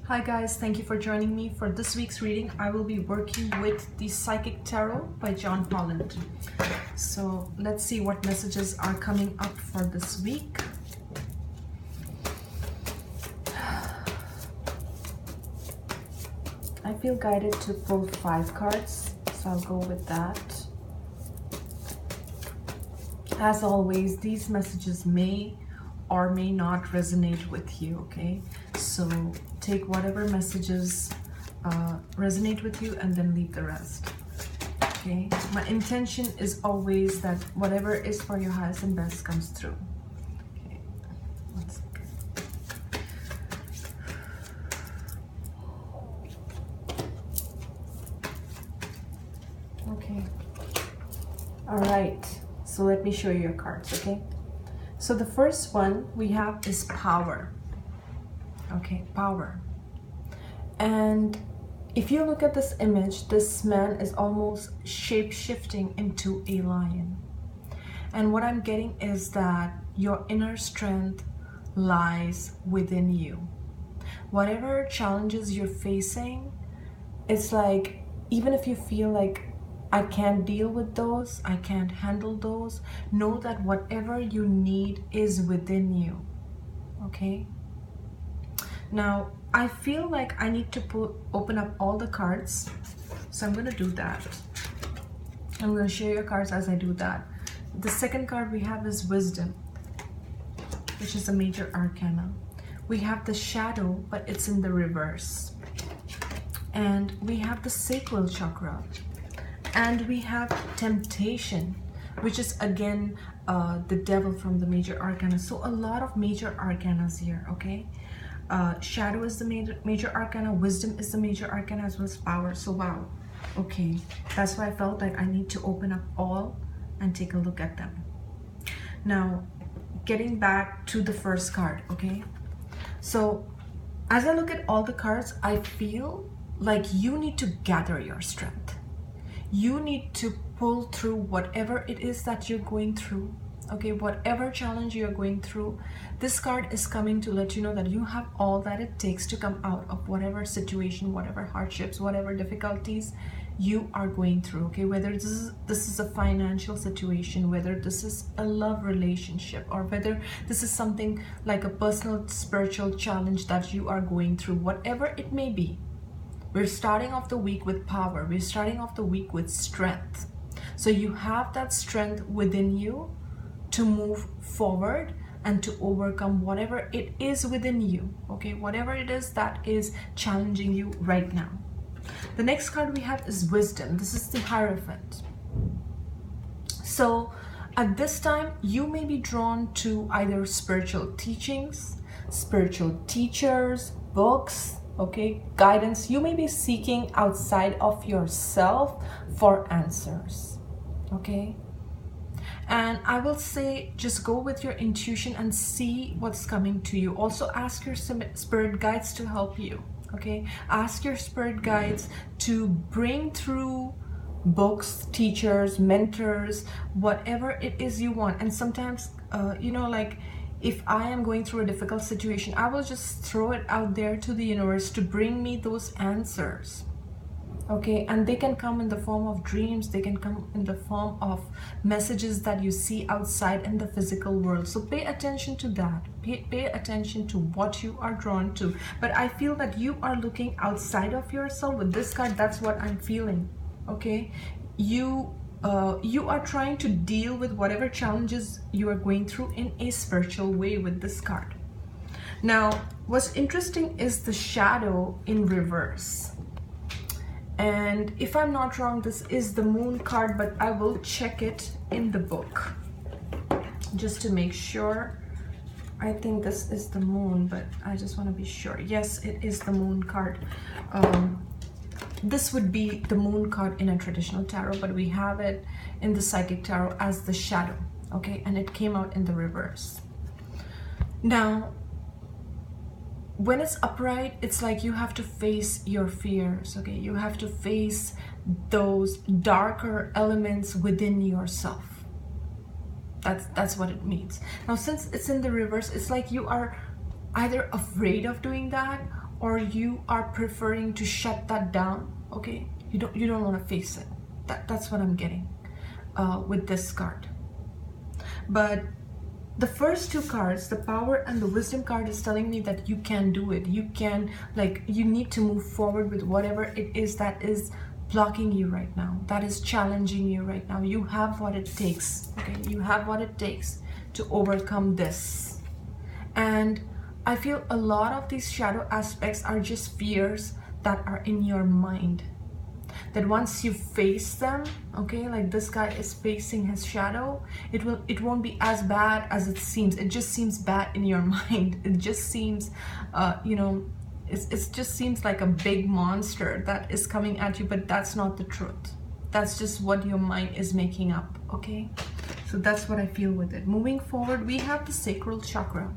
Hi guys, thank you for joining me. For this week's reading, I will be working with the Psychic Tarot by John Holland. So let's see what messages are coming up for this week. I feel guided to pull 5 cards, so I'll go with that. As always, these messages may or may not resonate with you, okay? So take whatever messages resonate with you and then leave the rest, okay? My intention is always that whatever is for your highest and best comes through. Okay, 1 second. Okay, all right, so let me show you your cards, okay? So the first one we have is power. Okay, power. And if you look at this image, this man is almost shape-shifting into a lion. And what I'm getting is that your inner strength lies within you. Whatever challenges you're facing, it's like, even if you feel like I can't deal with those, I can't handle those, know that whatever you need is within you, okay? Now, I feel like I need to open up all the cards, so I'm going to do that. I'm going to share your cards as I do that. The second card we have is Wisdom, which is a major arcana. We have the Shadow, but it's in the reverse. And we have the Sacral Chakra. And we have Temptation, which is again the Devil from the major arcana. So a lot of major arcanas here, okay? Shadow is the major arcana, Wisdom is the major arcana, as well as Power. So wow, okay, that's why I felt like I need to open up all and take a look at them. Now, getting back to the first card, okay? So as I look at all the cards, I feel like you need to gather your strength. You need to pull through whatever it is that you're going through, okay? Whatever challenge you're going through, this card is coming to let you know that you have all that it takes to come out of whatever situation, whatever hardships, whatever difficulties you are going through, okay? Whether this is a financial situation, whether this is a love relationship, or whether this is something like a personal spiritual challenge that you are going through, whatever it may be. We're starting off the week with power. We're starting off the week with strength. So you have that strength within you to move forward and to overcome whatever it is within you, okay? Whatever it is that is challenging you right now. The next card we have is Wisdom. This is the Hierophant. So at this time, you may be drawn to either spiritual teachings, spiritual teachers, books, okay, guidance. You may be seeking outside of yourself for answers, okay? And I will say, just go with your intuition and see what's coming to you. Also ask your spirit guides to help you, okay? Ask your spirit guides to bring through books, teachers, mentors, whatever it is you want. And sometimes, you know, like, if I am going through a difficult situation, I will just throw it out there to the universe to bring me those answers, okay? And they can come in the form of dreams, they can come in the form of messages that you see outside in the physical world. So pay attention to that, pay attention to what you are drawn to. But I feel that you are looking outside of yourself with this card. That's what I'm feeling, okay? You are trying to deal with whatever challenges you are going through in a spiritual way with this card. Now, what's interesting is the Shadow in reverse. And if I'm not wrong, this is the Moon card, but I will check it in the book just to make sure. I think this is the Moon, but I just want to be sure. Yes, it is the Moon card. This would be the Moon card in a traditional tarot, but we have it in the Psychic Tarot as the Shadow, okay? And it came out in the reverse. Now, when it's upright, it's like you have to face your fears, okay? You have to face those darker elements within yourself. That's what it means. Now, since it's in the reverse, it's like you are either afraid of doing that, or you are preferring to shut that down, okay? You don't want to face it. That's what I'm getting with this card. But the first two cards, the Power and the Wisdom card, is telling me that you can do it. You can, like, you need to move forward with whatever it is that is blocking you right now, that is challenging you right now. You have what it takes, okay? You have what it takes to overcome this. And I feel a lot of these shadow aspects are just fears that are in your mind, that once you face them, okay, like this guy is facing his shadow, it won't be as bad as it seems. It just seems bad in your mind. It just seems you know, it just seems like a big monster that is coming at you, but that's not the truth. That's just what your mind is making up, okay? So that's what I feel with it. Moving forward, we have the sacral chakra.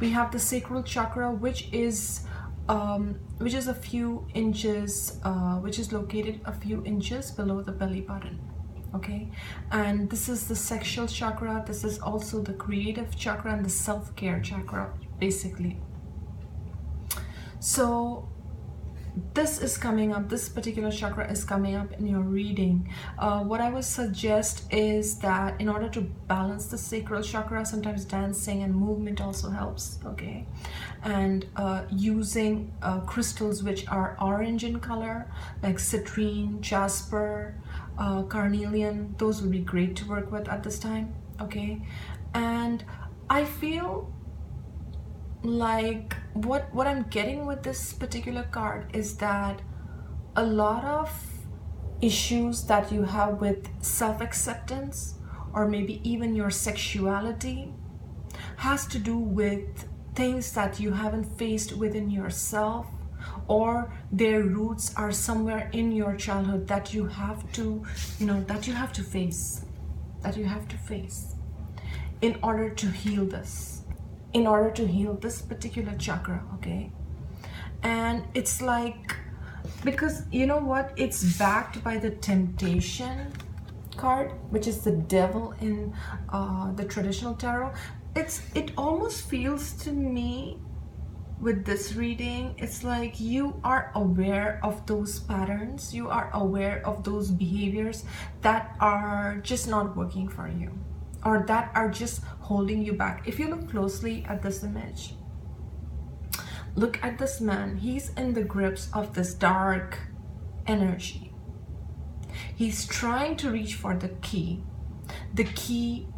We have the sacral chakra, which is a few inches, which is located a few inches below the belly button, okay? And this is the sexual chakra. This is also the creative chakra and the self-care chakra, basically. So this is coming up, this particular chakra is coming up in your reading. What I would suggest is that in order to balance the sacral chakra, sometimes dancing and movement also helps, okay? And using crystals which are orange in color, like citrine, jasper, carnelian, those would be great to work with at this time, okay? And I feel like what I'm getting with this particular card is that a lot of issues that you have with self-acceptance, or maybe even your sexuality, has to do with things that you haven't faced within yourself, or their roots are somewhere in your childhood that you have to, you know, that you have to face in order to heal this, in order to heal this particular chakra, okay? And it's like, because you know what, it's backed by the temptation card, which is the devil in the traditional tarot. It almost feels to me with this reading, it's like you are aware of those patterns, you are aware of those behaviors that are just not working for you, or that are just holding you back. If you look closely at this image, look at this man. He's in the grips of this dark energy. He's trying to reach for the key. The key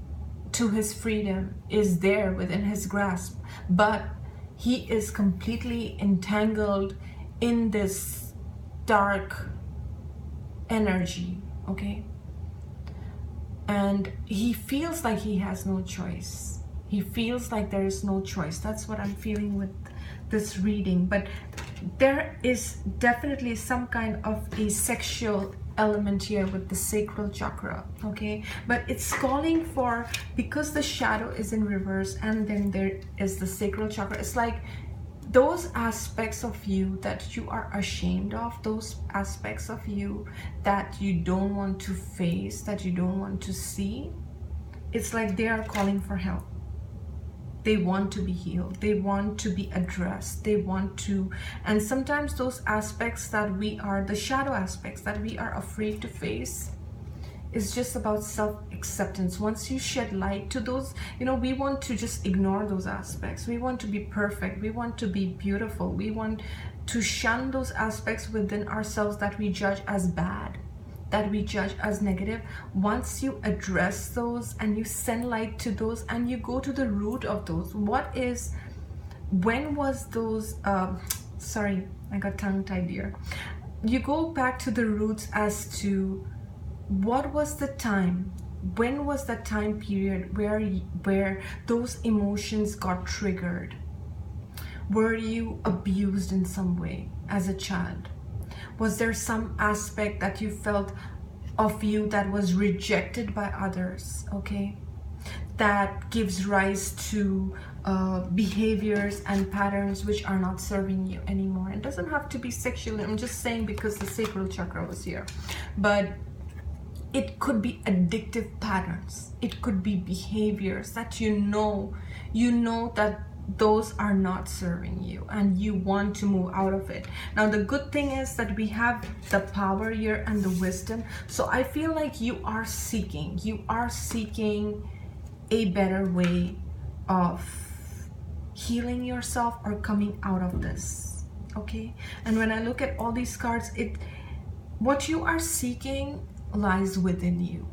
to his freedom is there within his grasp, but he is completely entangled in this dark energy, okay? And he feels like he has no choice. He feels like there is no choice. That's what I'm feeling with this reading. But there is definitely some kind of a sexual element here with the sacral chakra, okay? But it's calling for, because the shadow is in reverse and then there is the sacral chakra, it's like those aspects of you that you are ashamed of, those aspects of you that you don't want to face, that you don't want to see, it's like they are calling for help. They want to be healed, they want to be addressed, they want to, and sometimes those aspects that we are, the shadow aspects that we are afraid to face, is just about self-acceptance. Once you shed light to those, you know, we want to just ignore those aspects. We want to be perfect, we want to be beautiful, we want to shun those aspects within ourselves that we judge as bad, that we judge as negative. Once you address those and you send light to those and you go to the root of those, what is, when was those, sorry, I got tongue-tied here. You go back to the roots as to what was the time, when was that time period where those emotions got triggered? Were you abused in some way as a child? Was there some aspect that you felt of you that was rejected by others, okay? That gives rise to behaviors and patterns which are not serving you anymore. It doesn't have to be sexual, I'm just saying because the sacral chakra was here. But it could be addictive patterns. It could be behaviors that you know that those are not serving you and you want to move out of it. Now the good thing is that we have the power here and the wisdom. So I feel like you are seeking a better way of healing yourself or coming out of this. Okay, and when I look at all these cards, what you are seeking lies within you.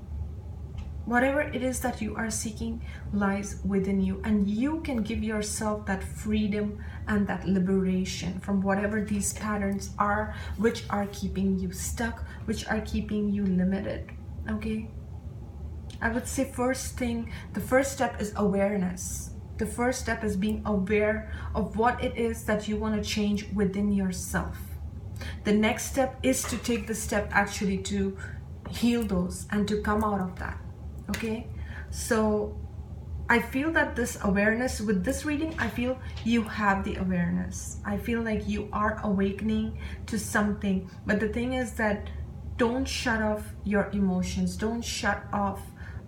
Whatever it is that you are seeking lies within you, and you can give yourself that freedom and that liberation from whatever these patterns are, which are keeping you stuck, which are keeping you limited. Okay, I would say the first step is awareness. The first step is being aware of what it is that you want to change within yourself. The next step is to take the step actually to heal those and to come out of that. Okay, so I feel that this awareness with this reading, I feel you have the awareness. I feel like you are awakening to something. But the thing is that don't shut off your emotions. Don't shut off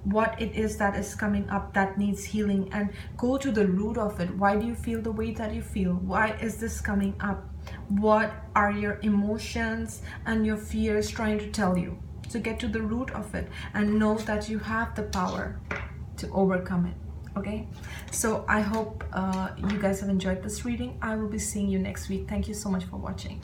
what it is that is coming up that needs healing, and go to the root of it. Why do you feel the way that you feel? Why is this coming up? What are your emotions and your fears trying to tell you? So get to the root of it and know that you have the power to overcome it. Okay, so I hope you guys have enjoyed this reading. I will be seeing you next week. Thank you so much for watching.